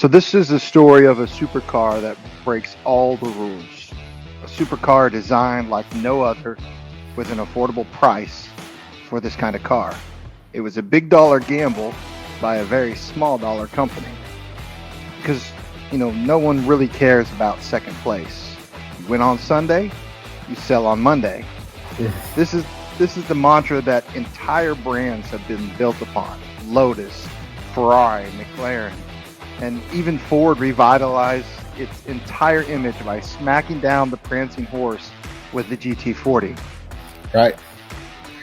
So this is the story of a supercar that breaks all the rules. A supercar designed like no other with an affordable price for this kind of car. It was a big dollar gamble by a very small dollar company because, no one really cares about second place. You win on Sunday, you sell on Monday. Yeah. This is the mantra that entire brands have been built upon. Lotus, Ferrari, McLaren, and even Ford revitalized its entire image by smacking down the prancing horse with the GT40. Right.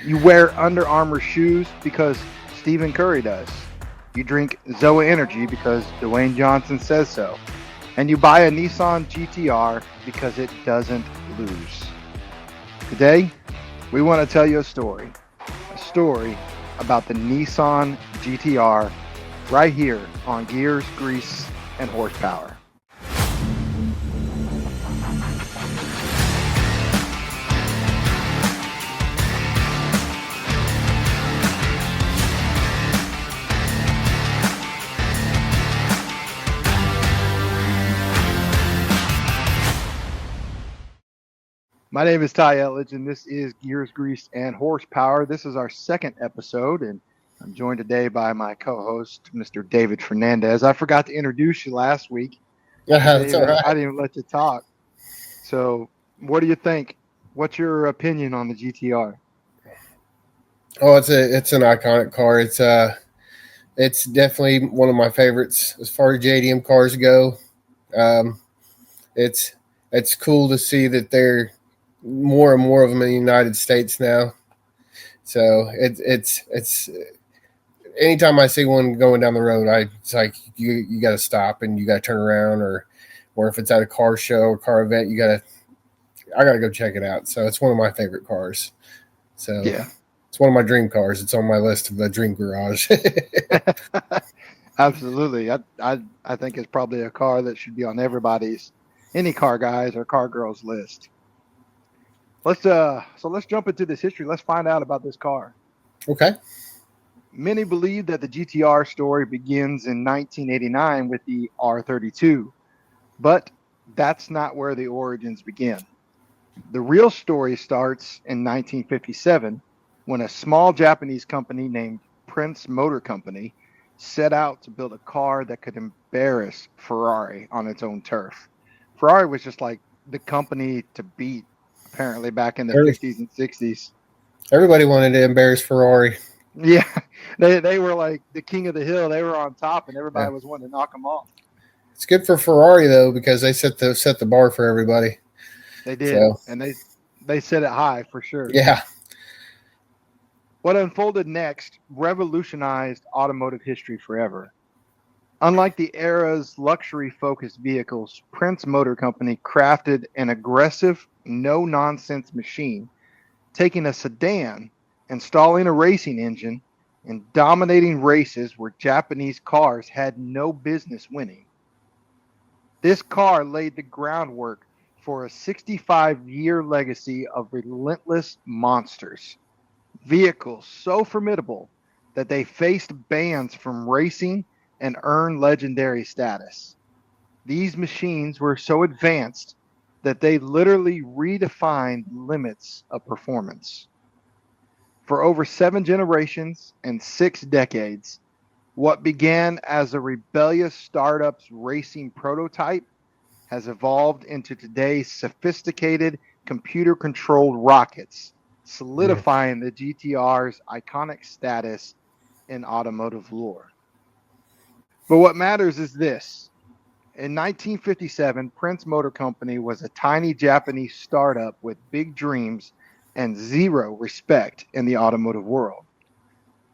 You wear Under Armour shoes because Stephen Curry does. You drink Zoa Energy because Dwayne Johnson says so. And you buy a Nissan GTR because it doesn't lose. Today, we want to tell you a story about the Nissan GTR right here on Gears, Grease, and Horsepower. My name is Ty Elledge, and this is Gears, Grease, and Horsepower. This is our second episode, and I'm joined today by my co-host, Mr. David Fernandez. I forgot to introduce you last week. That's all right. I didn't even let you talk. So, what do you think? What's your opinion on the GTR? Oh, it's an iconic car. It's definitely one of my favorites as far as JDM cars go. It's cool to see that they're more and more of them in the United States now. So it's anytime I see one going down the road, it's like you got to stop and you got to turn around, or if it's at a car show or car event, I got to go check it out. So it's one of my favorite cars. So yeah, it's one of my dream cars. It's on my list of the dream garage. Absolutely. I think it's probably a car that should be on any car guys or car girls list. Let's jump into this history. Let's find out about this car. Okay. Many believe that the GTR story begins in 1989 with the R32, but that's not where the origins begin. The real story starts in 1957 when a small Japanese company named Prince Motor Company set out to build a car that could embarrass Ferrari on its own turf. Ferrari was just like the company to beat, apparently, back in the 50s and 60s. Everybody wanted to embarrass Ferrari. Yeah, they were like the king of the hill. They were on top, and everybody was wanting to knock them off. It's good for Ferrari though, because they set the bar for everybody. They did, and they set it high for sure. Yeah. What unfolded next revolutionized automotive history forever. Unlike the era's luxury-focused vehicles, Prince Motor Company crafted an aggressive, no-nonsense machine, taking a sedan, installing a racing engine, and dominating races where Japanese cars had no business winning. This car laid the groundwork for a 65-year legacy of relentless monsters. Vehicles so formidable that they faced bans from racing and earned legendary status. These machines were so advanced that they literally redefined limits of performance. For over 7 generations and 6 decades, what began as a rebellious startup's racing prototype has evolved into today's sophisticated computer-controlled rockets, solidifying the GTR's iconic status in automotive lore. But what matters is this. In 1957, Prince Motor Company was a tiny Japanese startup with big dreams and zero respect in the automotive world.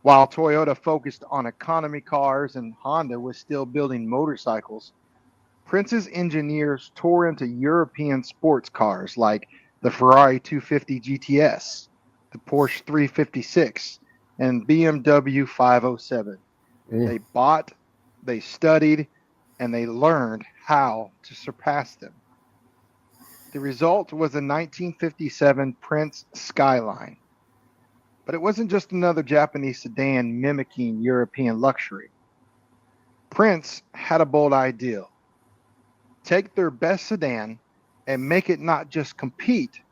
While Toyota focused on economy cars and Honda was still building motorcycles, Prince's engineers tore into European sports cars like the Ferrari 250 GTS, the Porsche 356, and BMW 507. They bought, they studied, and they learned how to surpass them. The result was a 1957 Prince Skyline. But it wasn't just another Japanese sedan mimicking European luxury. Prince had a bold idea: take their best sedan and make it not just compete,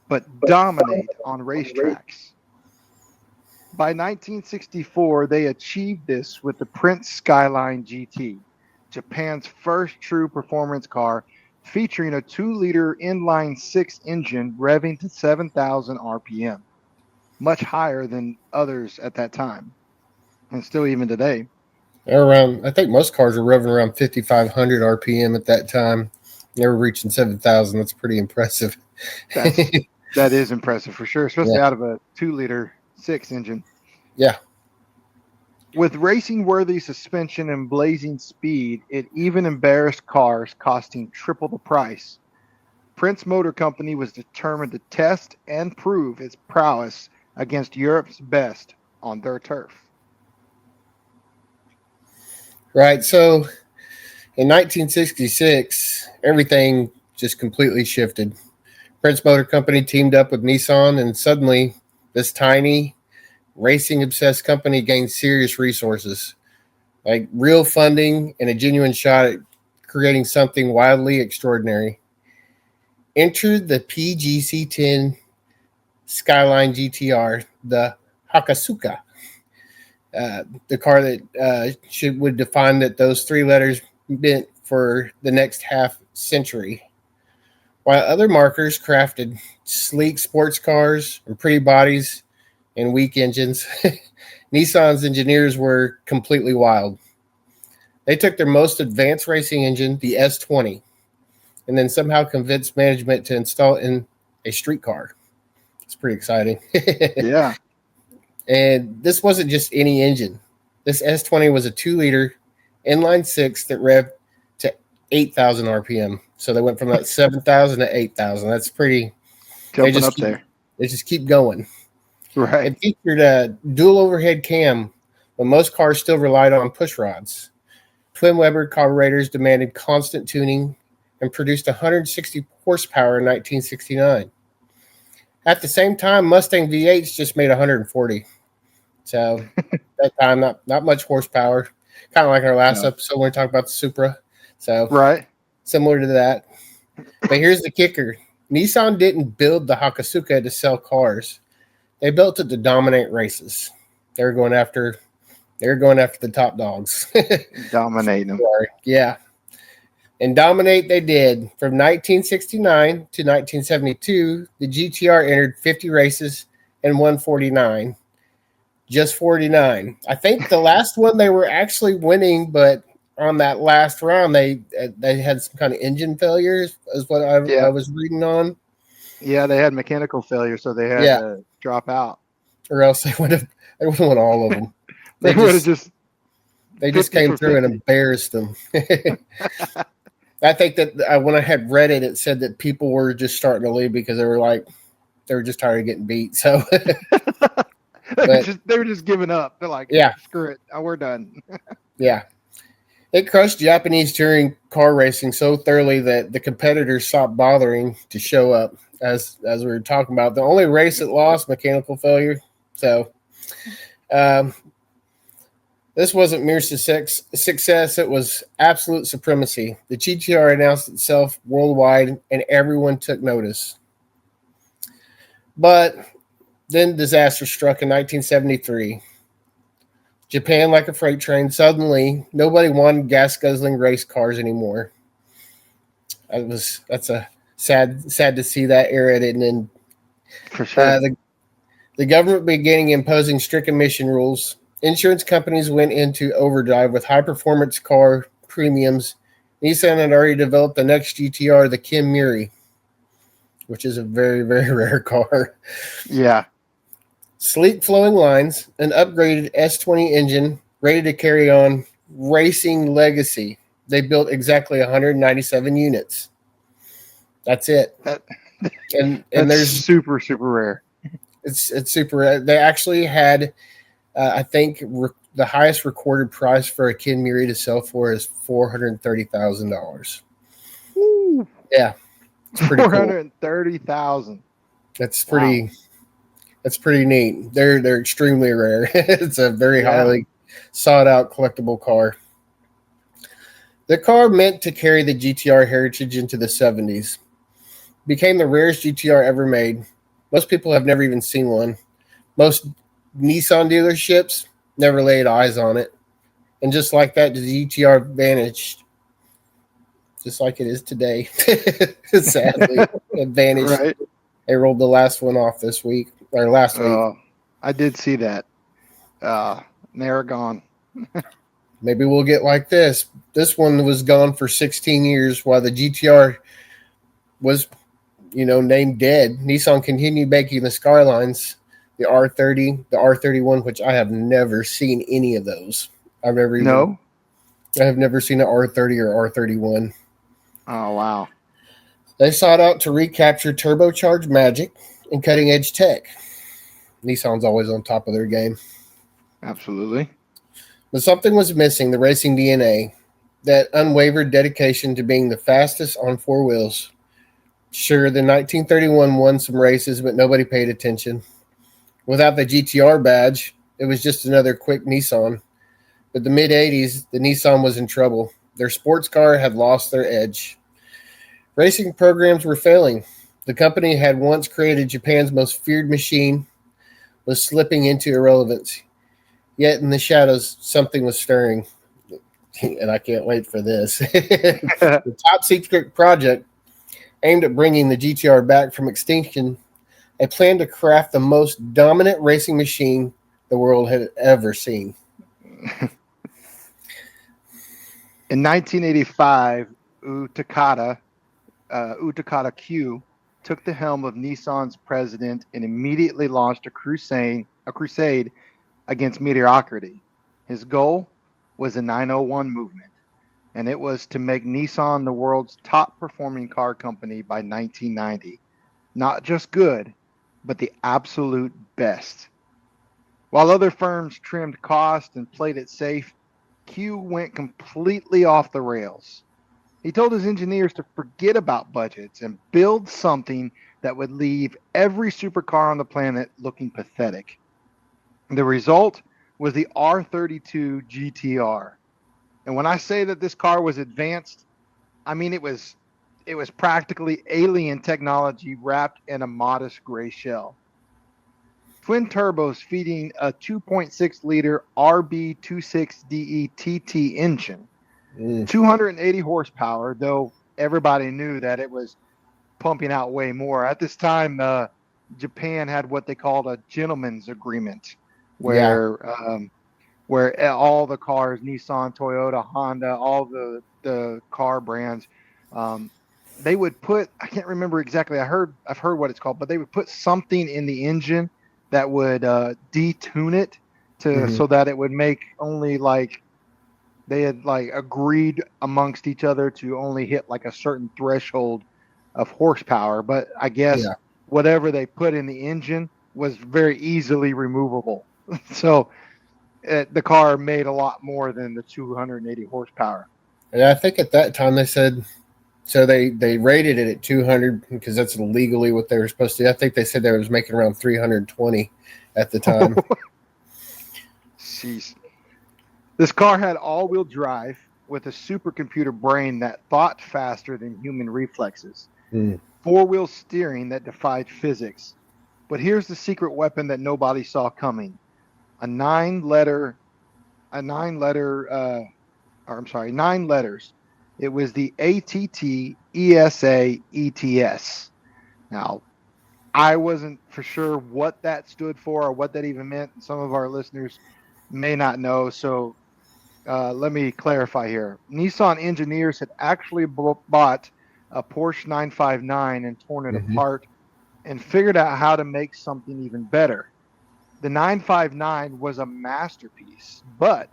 but dominate on racetracks. By 1964, they achieved this with the Prince Skyline GT, Japan's first true performance car, featuring a 2-liter inline six engine revving to 7,000 RPM, much higher than others at that time, and still even today. They're around. I think most cars are revving around 5,500 RPM at that time. They were reaching 7,000. That's pretty impressive. That's that is impressive for sure, especially Yeah. out of a 2-liter six engine. Yeah. With racing worthy suspension and blazing speed, it even embarrassed cars costing triple the price. Prince Motor Company was determined to test and prove its prowess against Europe's best on their turf. Right. So in 1966, everything just completely shifted. Prince Motor Company teamed up with Nissan, and suddenly this tiny racing obsessed company gained serious resources, like real funding and a genuine shot at creating something wildly extraordinary. Entered the PGC-10 Skyline GTR, the Hakasuka, the car that would define that those three letters meant for the next half century. While other markers crafted sleek sports cars and pretty bodies and weak engines, Nissan's engineers were completely wild. They took their most advanced racing engine, the S20, and then somehow convinced management to install it in a street car. It's pretty exciting. Yeah. And this wasn't just any engine. This S20 was a 2-liter inline six that revved to 8,000 RPM. So they went from that 7,000 to 8,000. That's pretty. Jumping up there. They just keep going. Right. It featured a dual overhead cam, but most cars still relied on push rods. Twin Weber carburetors demanded constant tuning and produced 160 horsepower in 1969. At the same time, Mustang V8s just made 140. So that time, not much horsepower. Kind of like our last episode when we talked about the Supra. So right. Similar to that. But here's the kicker. Nissan didn't build the Hakasuka to sell cars. They built it to dominate races. They were going after the top dogs. Dominate them. Yeah. And dominate they did. From 1969 to 1972, the GTR entered 50 races and won 49. Just 49. I think the last one they were actually winning, but on that last round they had some kind of engine failures, is what I was reading on. Yeah, they had mechanical failure, so they had to drop out. Or else they would have won all of them. They just came through 50. And embarrassed them. I think that when I had read it, it said that people were just starting to leave because they were just tired of getting beat. So they were just giving up. They're like, screw it, we're done. Yeah. It crushed Japanese touring car racing so thoroughly that the competitors stopped bothering to show up, as we were talking about. The only race that lost, mechanical failure. So this wasn't mere success. It was absolute supremacy. The GTR announced itself worldwide, and everyone took notice. But then disaster struck in 1973. Japan, like a freight train, suddenly nobody wanted gas-guzzling race cars anymore. That's a sad to see that era didn't end. For sure. The government began imposing strict emission rules. Insurance companies went into overdrive with high-performance car premiums. Nissan had already developed the next GTR, the Kimura, which is a very, very rare car. Yeah. Sleek flowing lines, an upgraded S20 engine, ready to carry on racing legacy. They built exactly 197 units. That's it. And there's super, super rare. It's super rare. They actually had, I think, the highest recorded price for a Kimura to sell for is $430,000. Yeah, it's pretty cool. $430,000. That's pretty. Wow. That's pretty neat. They're extremely rare. It's a very highly sought out collectible car. The car meant to carry the GTR heritage into the 70s. Became the rarest GTR ever made. Most people have never even seen one. Most Nissan dealerships never laid eyes on it. And just like that, the GTR vanished, just like it is today. Sadly, it vanished. Right. They rolled the last one off this week, or last week. I did see that. They're gone. Maybe we'll get like this. This one was gone for 16 years while the GTR was, named dead. Nissan continued making the Skylines, the R30, the R31, which I have never seen any of those. I No. have never seen an R30 or R31. Oh wow. They sought out to recapture turbocharged magic and cutting edge tech. Nissan's always on top of their game. Absolutely. But something was missing, the racing DNA, that unwavered dedication to being the fastest on four wheels. Sure, the 1931 won some races, but nobody paid attention. Without the GTR badge, it was just another quick Nissan. But the mid-'80s, the Nissan was in trouble. Their sports car had lost their edge. Racing programs were failing. The company had once created Japan's most feared machine, was slipping into irrelevance. Yet in the shadows, something was stirring. And I can't wait for this. The top secret project aimed at bringing the GTR back from extinction, a plan to craft the most dominant racing machine the world had ever seen. In 1985, Utakata Q took the helm of Nissan's president and immediately launched a crusade against mediocrity. His goal was the 901 movement, and it was to make Nissan the world's top performing car company by 1990. Not just good, but the absolute best. While other firms trimmed cost and played it safe, Q went completely off the rails. He told his engineers to forget about budgets and build something that would leave every supercar on the planet looking pathetic. The result was the R32 GTR. And when I say that this car was advanced, I mean it was practically alien technology wrapped in a modest gray shell. Twin turbos feeding a 2.6 liter RB26DE TT engine, 280 horsepower, though everybody knew that it was pumping out way more. At this time, Japan had what they called a gentleman's agreement, Yeah. where all the cars, Nissan, Toyota, Honda, all the car brands, they would put, I can't remember exactly. I've heard what it's called, but they would put something in the engine that would detune it so that it would make only like they had like agreed amongst each other to only hit like a certain threshold of horsepower. But I guess Yeah. whatever they put in the engine was very easily removable. So the car made a lot more than the 280 horsepower. And I think at that time they said, so they rated it at 200 because that's legally what they were supposed to do. I think they said they was making around 320 at the time. Jeez. This car had all-wheel drive with a supercomputer brain that thought faster than human reflexes. Four-wheel steering that defied physics. But here's the secret weapon that nobody saw coming. Nine letters. It was the ATT ESA ETS. Now, I wasn't for sure what that stood for or what that even meant. Some of our listeners may not know, so let me clarify here. Nissan engineers had actually bought a Porsche 959 and torn it apart and figured out how to make something even better. The 959 was a masterpiece, but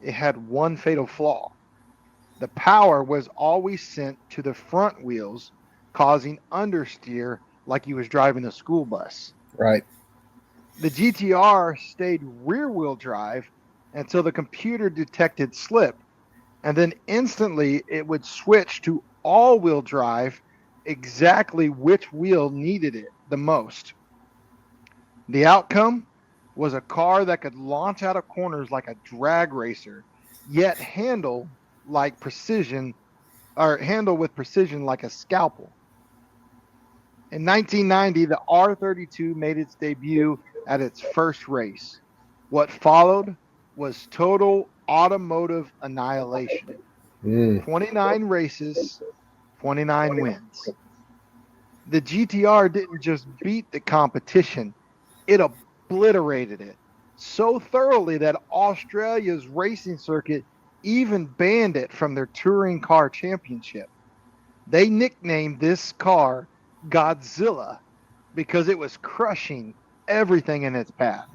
it had one fatal flaw. The power was always sent to the front wheels, causing understeer like he was driving a school bus. Right. The GTR stayed rear-wheel drive until the computer detected slip, and then instantly it would switch to all-wheel drive exactly which wheel needed it the most. The outcome was a car that could launch out of corners like a drag racer, yet handle like precision, or handled with precision like a scalpel. In 1990, the R32 made its debut at its first race. What followed was total automotive annihilation. Mm. 29 races, 29 wins. The GTR didn't just beat the competition, it obliterated it so thoroughly that Australia's racing circuit even banned it from their touring car championship. They nicknamed this car Godzilla because it was crushing everything in its path.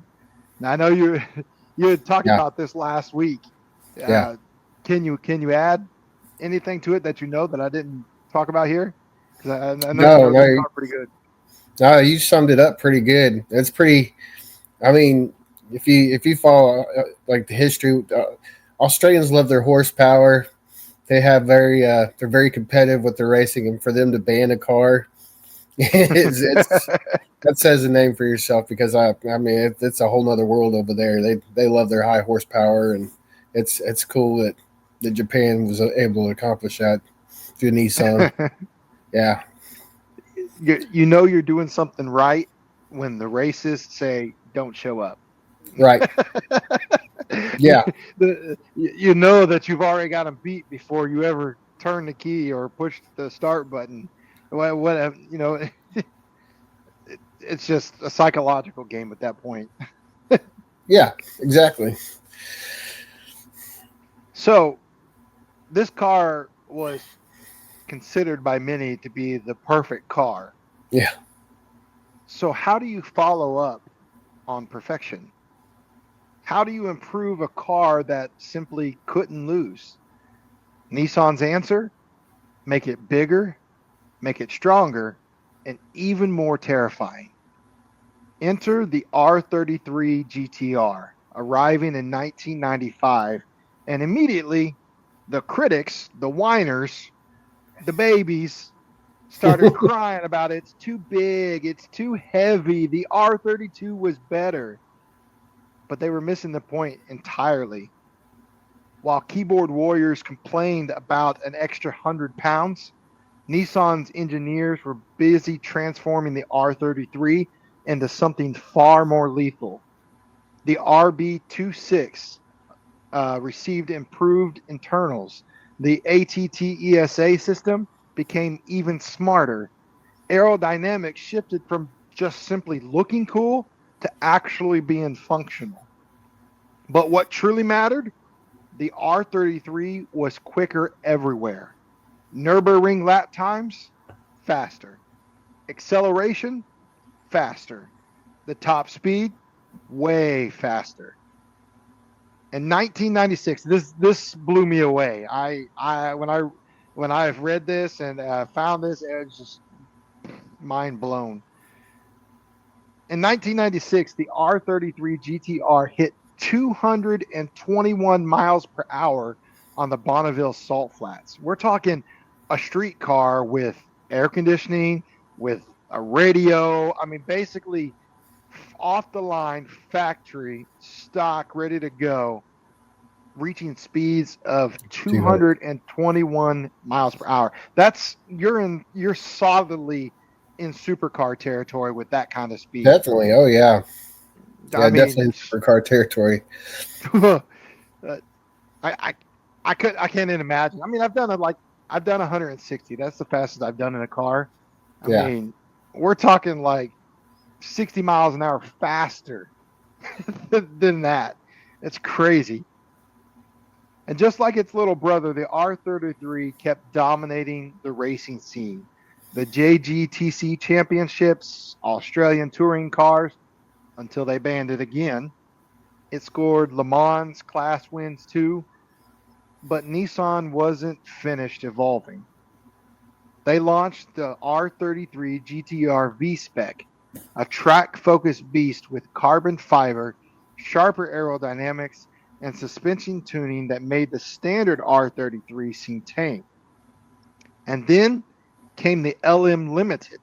Now I know you you had talked Yeah, about this last week. yeah. Uh, can you add anything to it that you know that I didn't talk about here? Because I know you No, know this no, car pretty good. no. You summed it up pretty good. It's pretty. I mean, if you follow like the history, Australians love their horsepower. They have they're very competitive with their racing, and for them to ban a car, it's that says a name for yourself because I mean it's a whole nother world over there. They love their high horsepower, and it's cool that Japan was able to accomplish that through Nissan. Yeah, you know you're doing something right when the racists say don't show up. right. you, Yeah, you know that you've already got them beat before you ever turn the key or push the start button. What it's just a psychological game at that point. yeah, exactly. So this car was considered by many to be the perfect car. Yeah, So how do you follow up on perfection? How do you improve a car that simply couldn't lose? Nissan's answer: make it bigger, make it stronger, and even more terrifying. Enter the R33 GTR, arriving in 1995, and immediately the critics, the whiners, the babies started crying about it's too big, it's too heavy. The R32 was better, but they were missing the point entirely. While keyboard warriors complained about an extra 100 pounds, Nissan's engineers were busy transforming the R33 into something far more lethal. The RB26 received improved internals. The ATTESA system became even smarter. Aerodynamics shifted from just simply looking cool to actually being functional. But what truly mattered, the R33 was quicker everywhere. Nürburgring lap times, faster. Acceleration, faster. The top speed, way faster. In 1996, this blew me away. I when I've read this and found this, it was just mind blown. In 1996, the R33 GTR hit 221 miles per hour on the Bonneville Salt Flats. We're talking a street car with air conditioning, with a radio. I mean, basically off the line, factory, stock, ready to go, reaching speeds of 200. 221 miles per hour. That's you're solidly in supercar territory with that kind of speed. Definitely. Oh yeah, I yeah, definitely mean, in supercar territory. uh, I I can't even imagine. I mean, I've done 160. That's the fastest I've done in a car. I Yeah, mean, we're talking like 60 miles an hour faster than that. It's crazy. And just like its little brother, the R33 kept dominating the racing scene. The JGTC championships, Australian touring cars, until they banned it again. It scored Le Mans class wins too, but Nissan wasn't finished evolving. They launched the R33 GTR V Spec, a track focused beast with carbon fiber, sharper aerodynamics, and suspension tuning that made the standard R33 seem tame. And then came the LM Limited,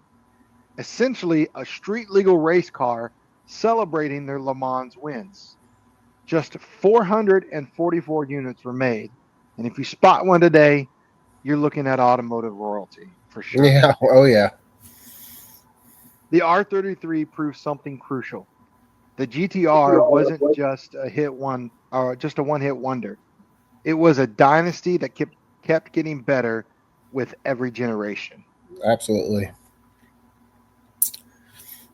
essentially a street legal race car celebrating their Le Mans wins. Just 444 units were made. And if you spot one today, you're looking at automotive royalty for sure. Yeah. Oh yeah. The R33 proves something crucial. The GTR wasn't just a hit one or just a one-hit wonder. It was a dynasty that kept getting better with every generation. Absolutely.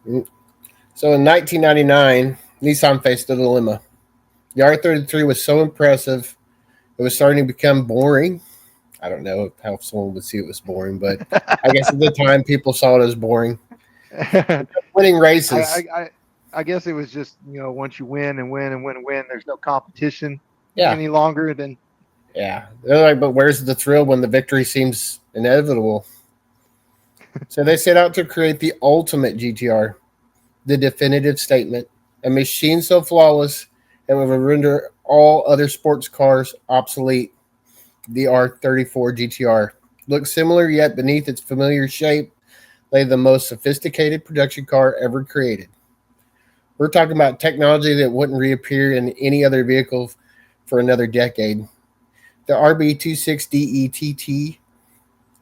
So in 1999, Nissan faced a dilemma. The R33 was so impressive, it was starting to become boring. I don't know how someone would see it was boring, but I guess at the time people saw it as boring. I, Winning I, races. I, I guess it was just, once you win and win and win and win, there's no competition Yeah. any longer. Then Yeah. They're like, but where's the thrill when the victory seems inevitable? So they set out to create the ultimate GTR, the definitive statement, a machine so flawless it would render all other sports cars obsolete. The R34 GTR looks similar, yet beneath its familiar shape lay the most sophisticated production car ever created. We're talking about technology that wouldn't reappear in any other vehicle for another decade. The RB26DETT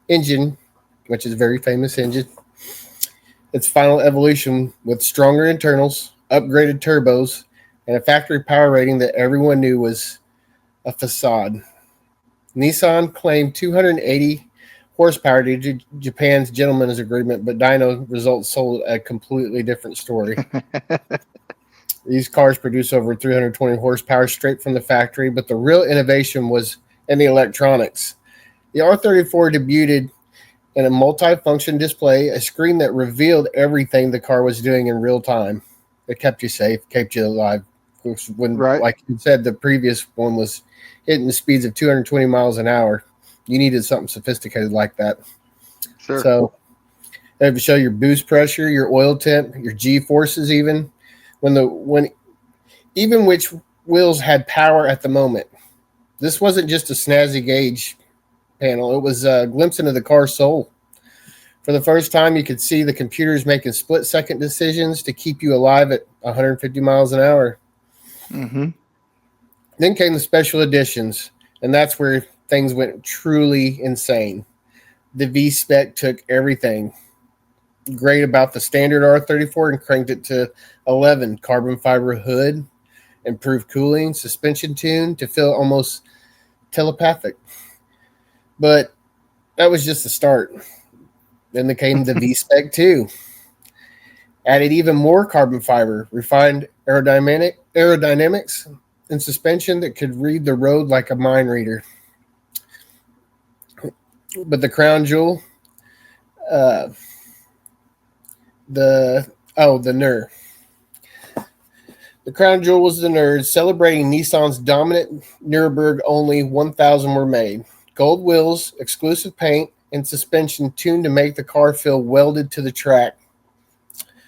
engine, which is a very famous engine, its final evolution with stronger internals, upgraded turbos, and a factory power rating that everyone knew was a facade. Nissan claimed 280 horsepower to Japan's gentleman's agreement, but dyno results told a completely different story. These cars produce over 320 horsepower straight from the factory, but the real innovation was in the electronics. The R34 debuted in a multi-function display, a screen that revealed everything the car was doing in real time. It kept you safe, kept you alive. When, right, like you said, the previous one was hitting the speeds of 220 miles an hour. You needed something sophisticated like that. sure. So it would show your boost pressure, your oil temp, your G forces, even even which wheels had power at the moment. This wasn't just a snazzy gauge panel; it was a glimpse into the car's soul. For the first time, you could see the computers making split-second decisions to keep you alive at 150 miles an hour. Mm-hmm. Then came the special editions, and that's where things went truly insane. The V spec took everything great about the standard R34 and cranked it to 11. Carbon fiber hood, improved cooling, suspension tune to feel almost telepathic. But that was just the start. Then came the V spec 2. Added even more carbon fiber, refined aerodynamics, and suspension that could read the road like a mind reader. But the crown jewel, uh, the NER. The crown jewel was the NER, celebrating Nissan's dominant Nuremberg. Only 1,000 were made. Gold wheels, exclusive paint, and suspension tuned to make the car feel welded to the track.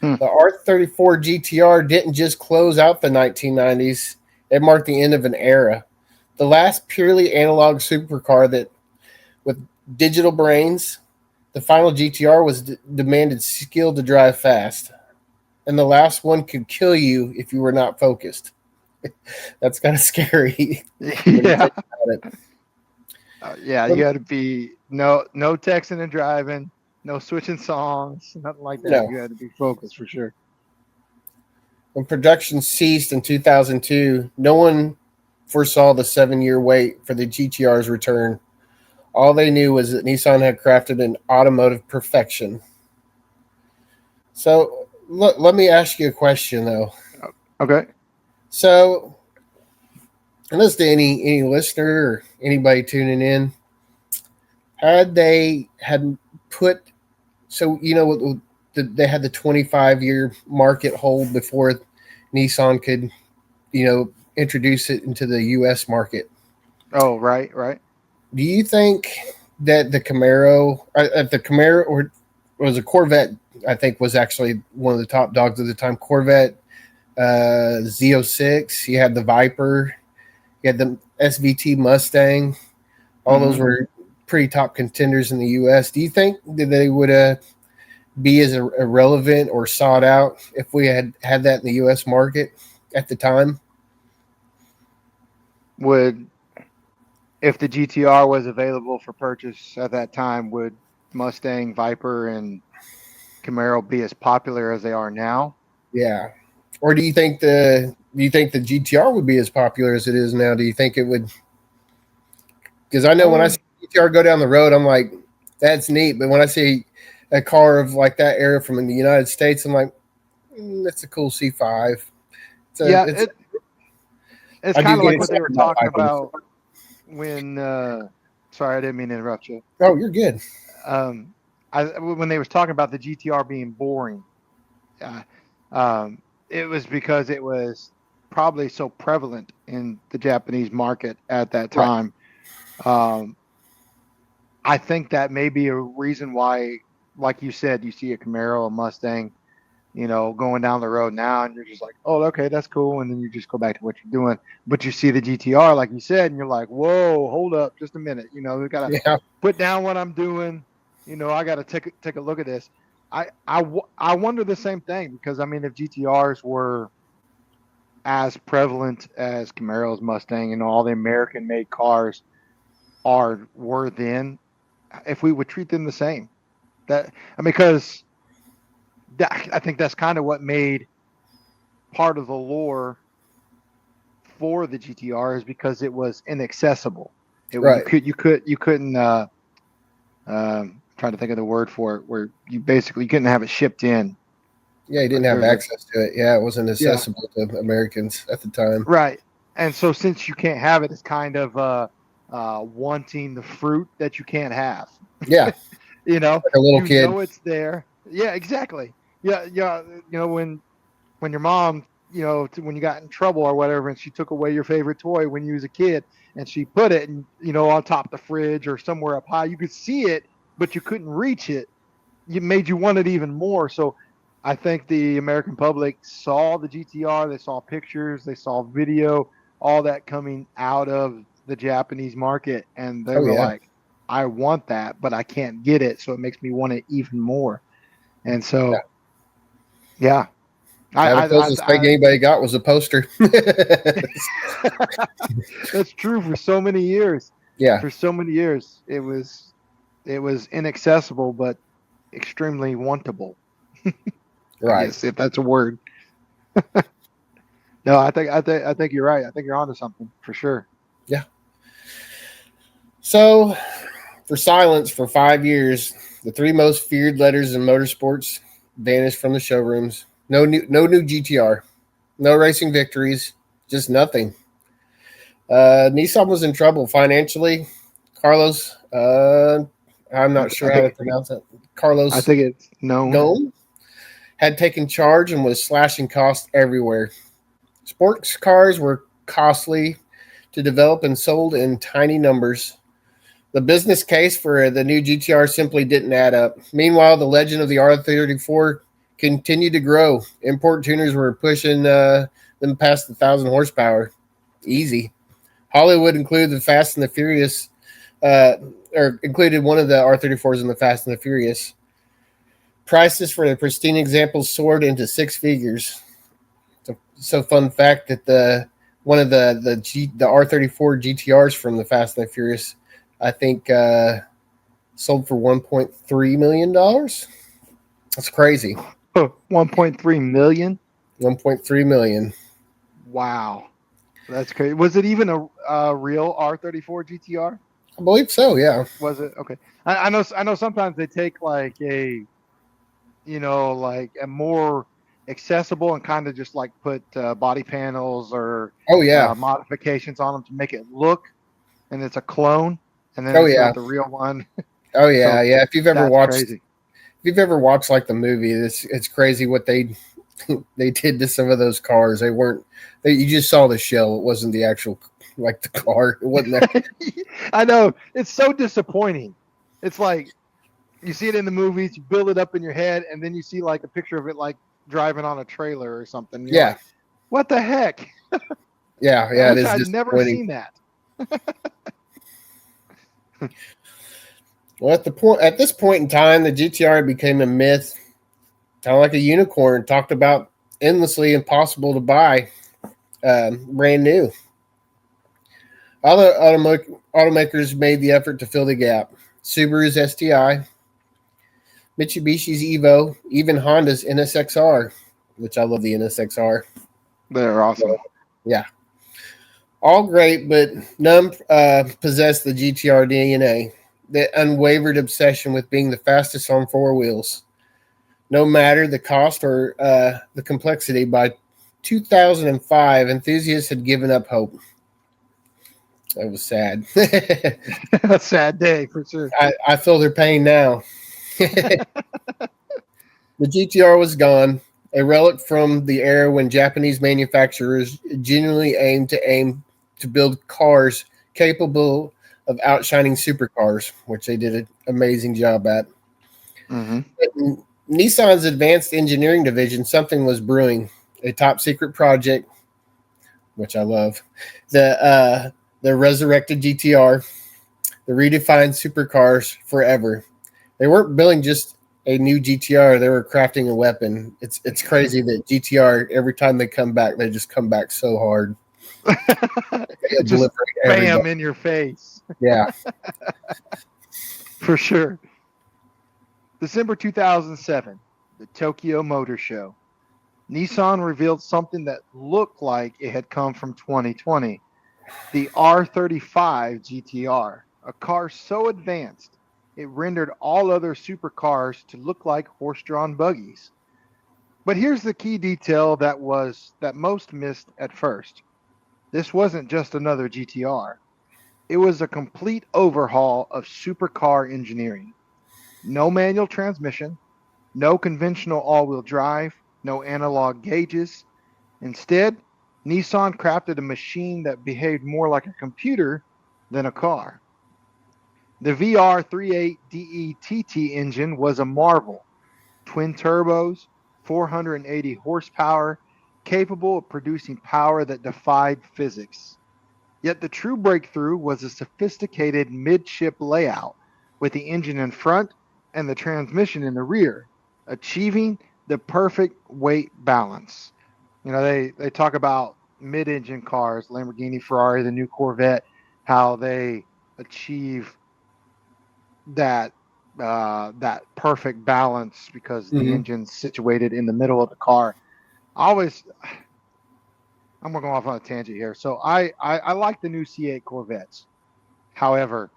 Hmm. The R34 GTR didn't just close out the 1990s, it marked the end of an era. The last purely analog supercar that, with digital brains, the final GTR was demanded skill to drive fast. And the last one could kill you if you were not focused. That's kind of scary when you Yeah. think about it. Yeah, you But had to be no texting and driving, no switching songs, nothing like that. no, You had to be focused for sure. when production ceased in 2002, no one foresaw the 7-year wait for the GTR's return. All they knew was that Nissan had crafted an automotive perfection. So let me ask you a question, though. Okay. So, unless to any listener or anybody tuning in, had they had put they had the 25-year market hold before Nissan could introduce it into the U.S. market. Oh, right, right. Do you think that the Camaro, or was a Corvette, I think was actually one of the top dogs at the time? Corvette, Z06, you had the Viper, you had the SVT Mustang. All those Mm-hmm. were pretty top contenders in the U.S. Do you think that they would be as irrelevant or sought out if we had that in the U.S. market at the time? Would if the GTR was available for purchase at that time, would Mustang, Viper, and Camaro be as popular as they are now? Yeah. Or do you think the GTR would be as popular as it is now? Do you think it would? Because I know when I Um, see GTR go down the road, I'm like, that's neat. But when I see a car of like that era from the United States, I'm like, that's a cool C5. yeah, It's it's I do kind of get like what they excited were about talking Vipers. about when. Sorry, I didn't mean to interrupt you. Oh, you're good. Um, when they was talking about the GTR being boring, uh, it was because it was probably so prevalent in the Japanese market at that Right. time. Um, I think that may be a reason why, like you said, you see a Camaro, a Mustang, going down the road now, and you're just like, oh, okay, that's cool, and then you just go back to what you're doing. But you see the GTR, like you said, and you're like, whoa, hold up, just a minute, we gotta Yeah. put down what I'm doing. I gotta take a look at this. I wonder the same thing because I mean, if GTRs were as prevalent as Camaros, Mustang, and all the American-made cars were then, if we would treat them the same, because I think that's kind of what made part of the lore for the GTR is because it was inaccessible. You Right. couldn't trying to think of the word for it, where you couldn't have it shipped in. Yeah, he didn't Like have there's a access to it. Yeah, it wasn't yeah, accessible to Americans at the time. right. And so since you can't have it, it's kind of wanting the fruit that you can't have. Yeah, you know, like a little kid. it's there. Yeah, exactly. Yeah, yeah. When your mom, when you got in trouble or whatever, and she took away your favorite toy when you was a kid, and she put it, on top of the fridge or somewhere up high, you could see it, but you couldn't reach it. It made you want it even more. So, I think the American public saw the GTR, they saw pictures, they saw video, all that coming out of the Japanese market, and they Oh were yeah, like, "I want that, but I can't get it, so it makes me want it even more." And yeah. so, yeah, I, Now the I, closest thing I, anybody got was a poster. That's true for so many years. Yeah, For so many years, it was inaccessible but extremely wantable. I right. guess if that's a word. No, I think you're right. I think you're onto something for sure. Yeah. So, for silence for 5 years, the three most feared letters in motorsports vanished from the showrooms. No new GTR, no racing victories, just nothing. Nissan was in trouble financially. Carlos, I'm I, not th- I sure how to think pronounce it. I Carlos think it's known. Ghosn had taken charge and was slashing costs everywhere. Sports cars were costly to develop and sold in tiny numbers. The business case for the new GTR simply didn't add up. Meanwhile, the legend of the R34 continued to grow. Import tuners were pushing them past 1,000 horsepower. Easy. Hollywood included the Fast and the Furious, uh, or included one of the R34s in the Fast and the Furious. Prices for the pristine examples soared into six figures. So fun fact that the one of the R34 GTRs from the Fast and the Furious, I think, sold for $1.3 million. That's crazy. Oh, 1.3 million. 1.3 million. Wow, that's crazy. Was it even a real R34 GTR? I believe so. Yeah. Was it okay? I know. Sometimes they take like like a more accessible and kind of just like put body panels or Oh yeah. modifications on them to make it look, and it's a clone, and then Oh it's yeah. not the real one. Oh yeah. So Yeah. that's crazy. If you've ever watched like the movie, it's crazy what they they did to some of those cars. They weren't. You just saw the shell. It wasn't the actual like the car. It wasn't that. I know it's so disappointing. It's like you see it in the movies, you build it up in your head, and then you see like a picture of it like driving on a trailer or something. You're Yeah. like, what the heck? Yeah. I Yeah. It wish is I'd never disappointing. seen that. Well, at this point in time, the GTR became a myth, kind of like a unicorn, talked about endlessly, impossible to buy, brand new. Other automakers made the effort to fill the gap. Subaru's STI, Mitsubishi's Evo, even Honda's NSXR, which I love the NSXR. They're awesome. Yeah. All great, but none possess the GTR DNA, the unwavered obsession with being the fastest on four wheels. No matter the cost or the complexity, by 2005, enthusiasts had given up hope. That was sad. A sad day for sure. I feel their pain now. The GTR was gone, a relic from the era when Japanese manufacturers genuinely aimed to build cars capable of outshining supercars, which they did an amazing job at. Mm-hmm. In Nissan's advanced engineering division, something was brewing, a top secret project, which I love. The resurrected GTR, the redefined supercars forever. They weren't building just a new GTR; they were crafting a weapon. It's crazy that GTR, every time they come back, they just come back so hard. Just bam in your face. Yeah. For sure. December 2007, the Tokyo Motor Show. Nissan revealed something that looked like it had come from 2020. The R35 GTR, a car so advanced it rendered all other supercars to look like horse-drawn buggies. But here's the key detail that most missed at first. This wasn't just another GTR. It was a complete overhaul of supercar engineering. No manual transmission, no conventional all-wheel drive, no analog gauges. Instead, Nissan crafted a machine that behaved more like a computer than a car. The VR38DETT engine was a marvel. Twin turbos, 480 horsepower, capable of producing power that defied physics. Yet the true breakthrough was a sophisticated midship layout with the engine in front and the transmission in the rear, achieving the perfect weight balance. They talk about mid-engine cars, Lamborghini, Ferrari, the new Corvette, how they achieve that perfect balance because the engine's situated in the middle of the car. I'm going off on a tangent here. So I like the new C8 Corvettes. However,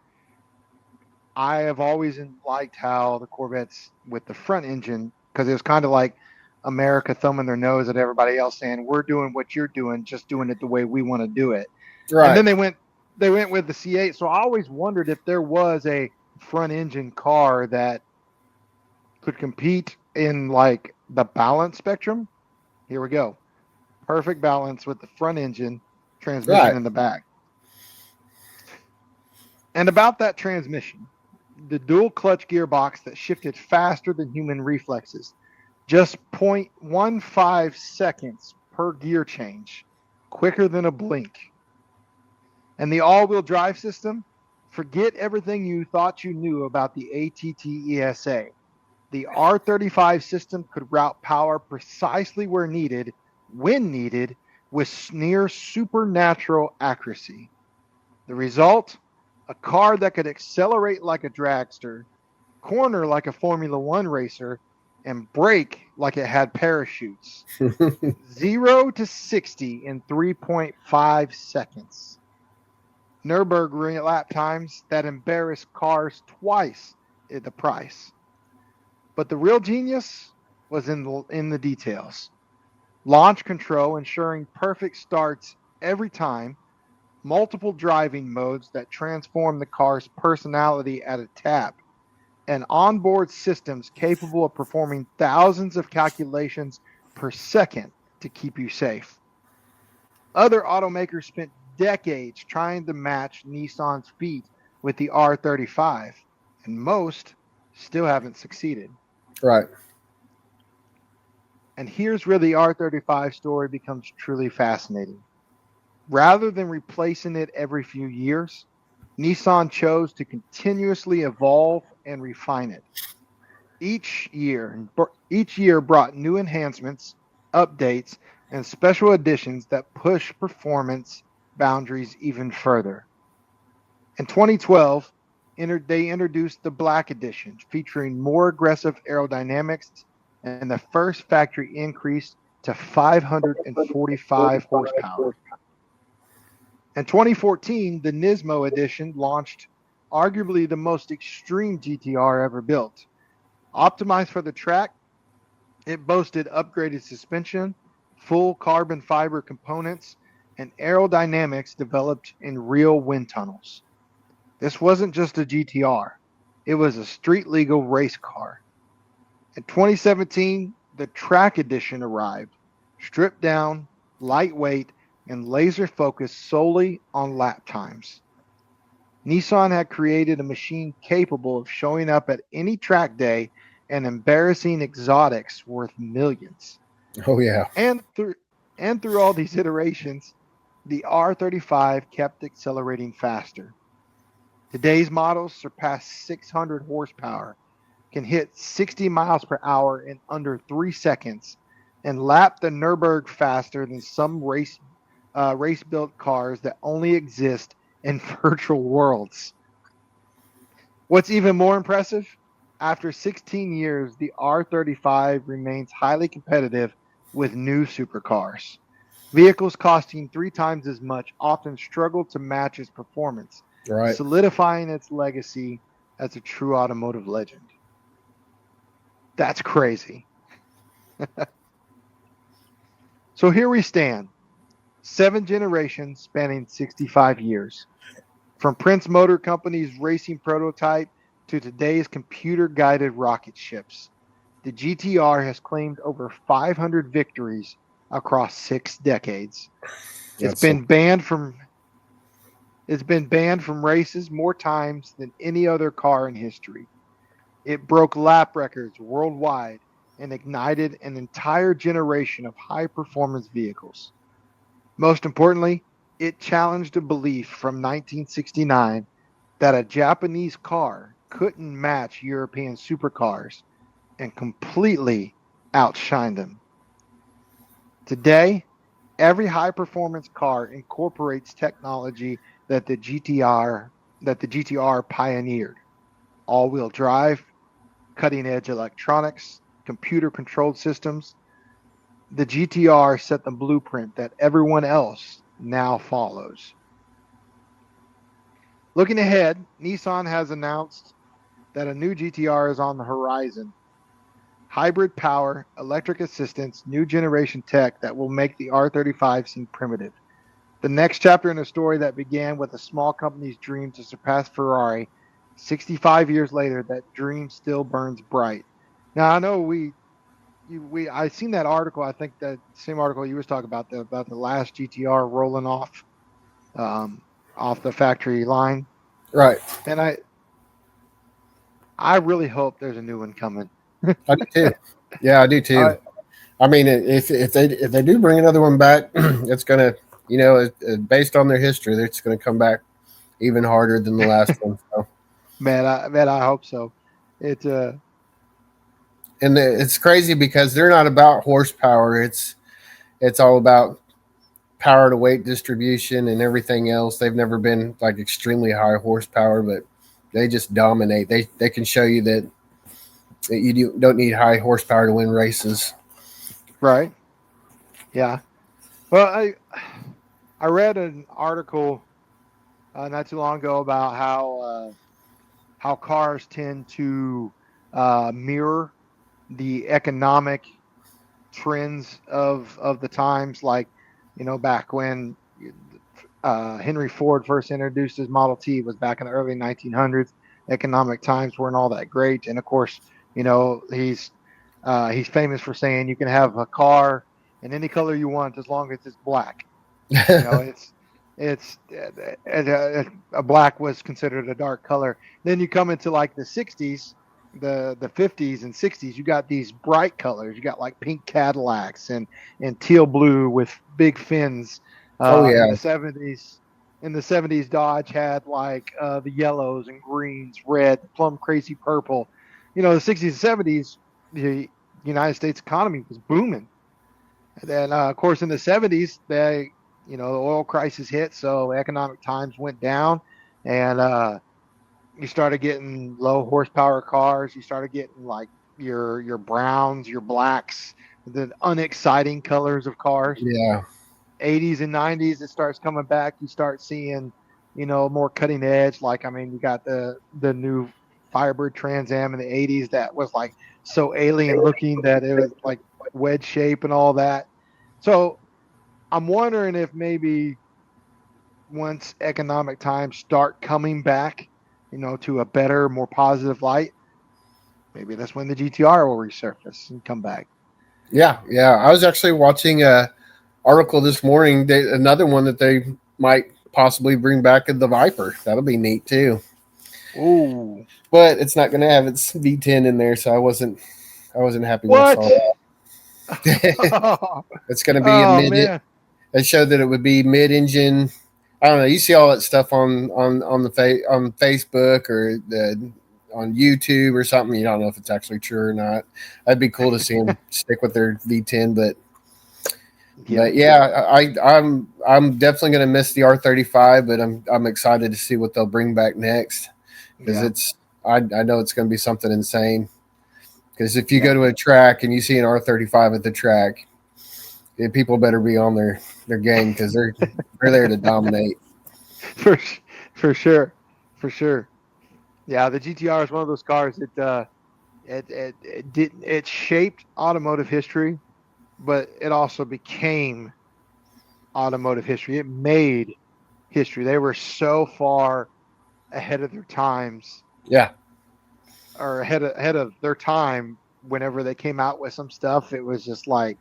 I have always liked how the Corvettes with the front engine, because it was kind of like America thumbing their nose at everybody else saying, we're doing what you're doing, just doing it the way we want to do it. Right. And then they went with the C8. So I always wondered if there was a front engine car that could compete in like the balance spectrum. Here we go. Perfect balance with the front engine, transmission in the back. And about that transmission, the dual clutch gearbox that shifted faster than human reflexes, just 0.15 seconds per gear change, quicker than a blink. And the all-wheel drive system, forget everything you thought you knew about the ATT ESA. The R35 system could route power precisely where needed, when needed, with near supernatural accuracy. The result? A car that could accelerate like a dragster, corner like a Formula One racer, and brake like it had parachutes. 0 to 60 in 3.5 seconds. Nürburgring lap times that embarrassed cars twice the price. But the real genius was in the details. Launch control ensuring perfect starts every time, multiple driving modes that transform the car's personality at a tap, and onboard systems capable of performing thousands of calculations per second to keep you safe. Other automakers spent decades trying to match Nissan's feat with the R35, and most still haven't succeeded. Right. And here's where the R35 story becomes truly fascinating. Rather than replacing it every few years, Nissan chose to continuously evolve and refine it. Each year brought new enhancements, updates, and special editions that push performance boundaries even further. In 2012, they introduced the Black Edition, featuring more aggressive aerodynamics and the first factory increase to 545 horsepower. In 2014, the Nismo Edition launched arguably the most extreme GTR ever built. Optimized for the track, it boasted upgraded suspension, full carbon fiber components, and aerodynamics developed in real wind tunnels. This wasn't just a GTR, it was a street legal race car. In 2017, the Track Edition arrived, stripped down, lightweight, and laser focused solely on lap times. Nissan had created a machine capable of showing up at any track day and embarrassing exotics worth millions. Oh yeah. And through all these iterations, the R35 kept accelerating faster. Today's models surpass 600 horsepower, can hit 60 miles per hour in under 3 seconds, and lap the Nürburgring faster than some race built cars that only exist in virtual worlds. What's even more impressive? After 16 years, the R35 remains highly competitive with new supercars. Vehicles costing 3 times as much often struggle to match its performance, Right. solidifying its legacy as a true automotive legend. That's crazy. So here we stand, 7 generations spanning 65 years. From Prince Motor Company's racing prototype to today's computer guided rocket ships, the GTR has claimed over 500 victories across 6 decades. It's That's been banned from it's been banned from races more times than any other car in history. It broke lap records worldwide and ignited an entire generation of high performance vehicles. Most importantly, it challenged a belief from 1969 that a Japanese car couldn't match European supercars and completely outshine them. Today, every high performance car incorporates technology that the GTR pioneered. All-wheel drive, cutting-edge electronics, computer-controlled systems. The GTR set the blueprint that everyone else now follows. Looking ahead, Nissan has announced that a new GTR is on the horizon. Hybrid power, electric assistance, new generation tech that will make the R35 seem primitive. The next chapter in a story that began with a small company's dream to surpass Ferrari, 65 years later, that dream still burns bright. Now I know I seen that article. I think that same article you was talking about the last GTR rolling um, off the factory line, right. and I really hope there's a new one coming. I do too. Yeah, I do too. I, I mean, if they do bring another one back, it's gonna, based on their history, it's gonna come back even harder than the last one. So. man, I hope so. It's And it's crazy because they're not about horsepower. It's all about power to weight distribution and everything else. They've never been like extremely high horsepower, but they just dominate. They can show you that don't need high horsepower to win races. right. Yeah. Well, I read an article not too long ago about how cars tend to mirror the economic trends of the times, like back when Henry Ford first introduced his Model T was back in the early 1900s. Economic times weren't all that great, and of course, he's famous for saying you can have a car in any color you want as long as it's black. You know, it's a black was considered a dark color. Then you come into like the 60s, the 50s and 60s, you got these bright colors. You got like pink Cadillacs and teal blue with big fins. Oh In yeah, the 70s, Dodge had like the yellows and greens, red, plum crazy purple. The 60s and 70s, the United States economy was booming. And then, of course, in the 70s, the oil crisis hit, so economic times went down. and you started getting low horsepower cars. You started getting like your browns, your blacks, the unexciting colors of cars. Yeah. 80s and 90s, it starts coming back. You start seeing, more cutting edge. Like, I mean, you got the new Firebird Trans Am in the 80s that was like so alien looking that it was like wedge shape and all that. So I'm wondering if maybe once economic times start coming back, to a better, more positive light, maybe that's when the GTR will resurface and come back. Yeah. Yeah. I was actually watching a article this morning. Another one that they might possibly bring back is the Viper. That'll be neat too. Ooh, But it's not going to have its V10 in there, so I wasn't happy when I what? saw that. It's going to be a Oh mid. man, They showed that it would be mid-engine. I don't know. You see all that stuff on Facebook or on YouTube or something. You don't know if it's actually true or not. That'd be cool to see them stick with their V10, yeah, but yeah, I'm definitely going to miss the R35, but I'm excited to see what they'll bring back next because yeah, I know it's going to be something insane. Because if you go yeah, to a track and you see an R35 at the track, people better be on their game because they're there to dominate. for for sure, for sure. Yeah, the GTR is one of those cars that it shaped automotive history, but it also became automotive history. It made history. They were so far ahead of their times, Yeah, or ahead of their time. Whenever they came out with some stuff, it was just like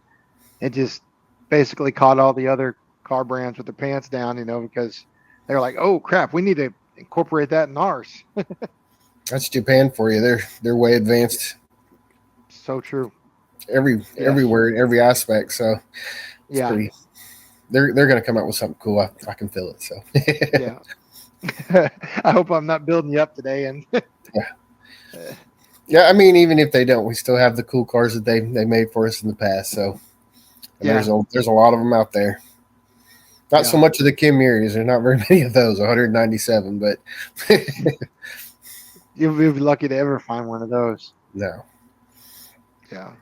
it just basically caught all the other car brands with their pants down, because they were like, "Oh crap, we need to incorporate that in ours." that's Japan for you. They're way advanced So true. Yes. everywhere in every aspect. So it's Yeah. pretty. They're going to come out with something cool. I can feel it. So Yeah. I hope I'm not building you up today. And yeah. Yeah, I mean, even if they don't, we still have the cool cars that they made for us in the past. So and yeah, there's a lot of them out there. Not so yeah, much of the Kim Muries. There's not very many of those. 197, but you'll be lucky to ever find one of those. no. Yeah.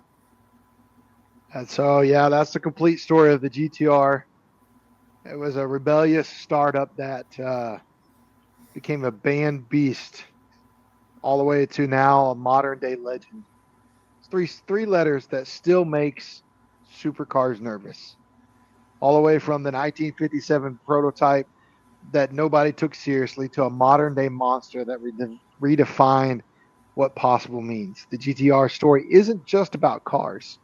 And so, yeah, that's the complete story of the GTR. It was a rebellious startup that became a banned beast all the way to now a modern day legend. It's three letters that still makes supercars nervous. All the way from the 1957 prototype that nobody took seriously to a modern day monster that redefined what possible means. The GTR story isn't just about cars.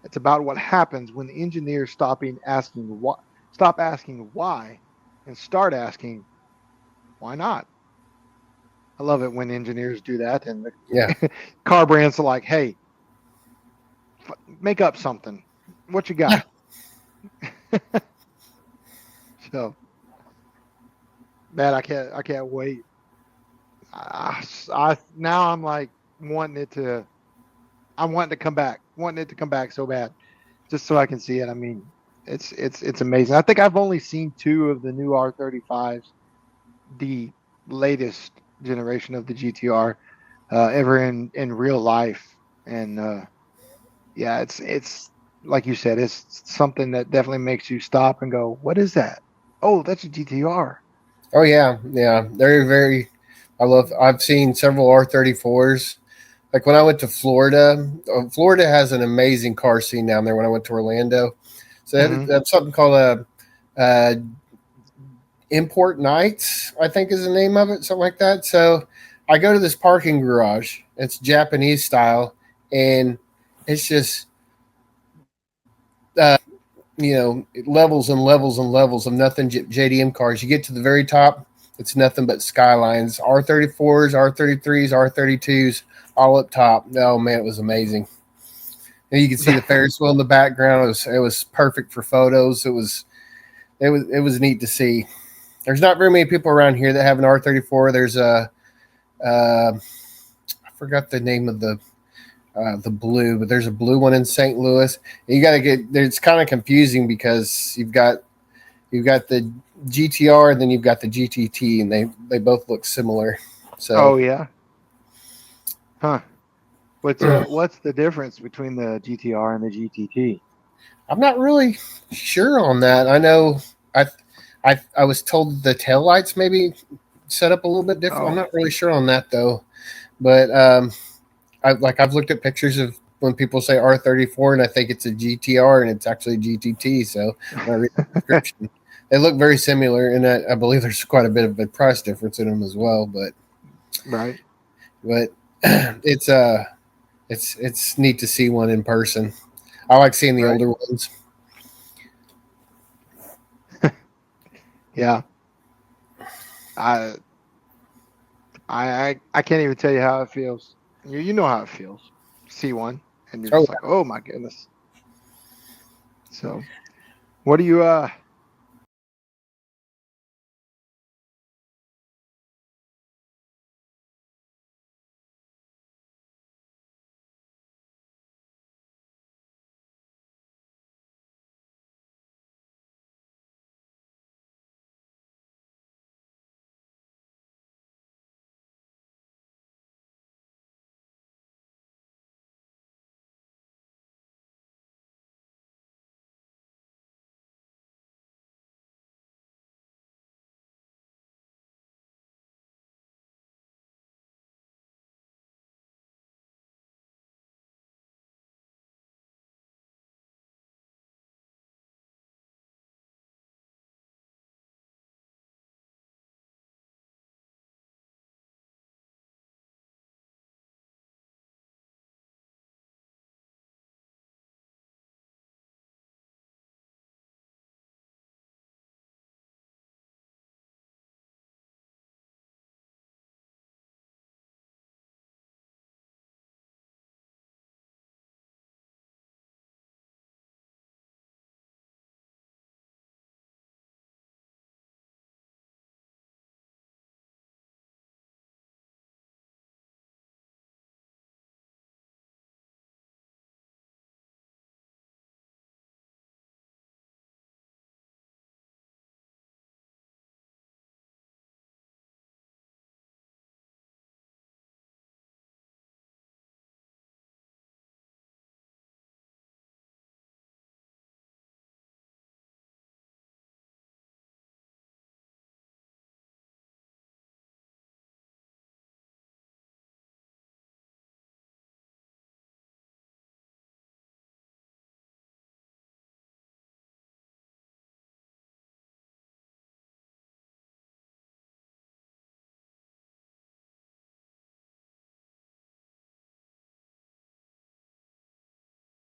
It's about what happens when the engineers stop asking why and start asking why not. I love it when engineers do that and Yeah. the car brands are like, "Hey, make up something. What you Yeah. got?" So, man, I can't wait. Now I'm like wanting it to I'm wanting to come back, wanting it to come back so bad, just so I can see it. I mean, it's amazing. I think I've only seen two of the new R35s, the latest generation of the GTR, ever in real life, and yeah, it's like you said, it's something that definitely makes you stop and go, "What is that? Oh, that's a GTR." Oh yeah, yeah. They're very. I've seen several R34s. Like when I went to Florida, Florida has an amazing car scene down there. When I went to Orlando, so Hmm. they have something called a import nights. I think is the name of it, something like that. So I go to this parking garage. It's Japanese style, and it's just levels and levels and levels of nothing JDM cars. You get to the very top, it's nothing but skylines, R34s, R33s, R32s, all up top. Oh man, it was amazing. And you can see the Ferris wheel in the background. It was perfect for photos. It was neat to see. There's not very many people around here that have an R34. There's I forgot the name of the blue, but there's a blue one in St. Louis. You got to get. It's kind of confusing because you've got you've got the GTR and then you've got the GTT, and they both look similar. So Oh yeah, huh? What's the difference between the GTR and the GTT? I'm not really sure on that. I know I was told the taillights maybe set up a little bit different. I'm Oh, not really sure on that though. But I've looked at pictures of when people say R34, and I think it's a GTR, and it's actually a GTT. So when I read the description, they look very similar, and I believe there's quite a bit of a price difference in them as well. right. But it's neat to see one in person. I like seeing the Right. older ones. Yeah. I I can't even tell you how it feels. You know how it feels. See one and you're Oh, just like, oh my goodness. So what do you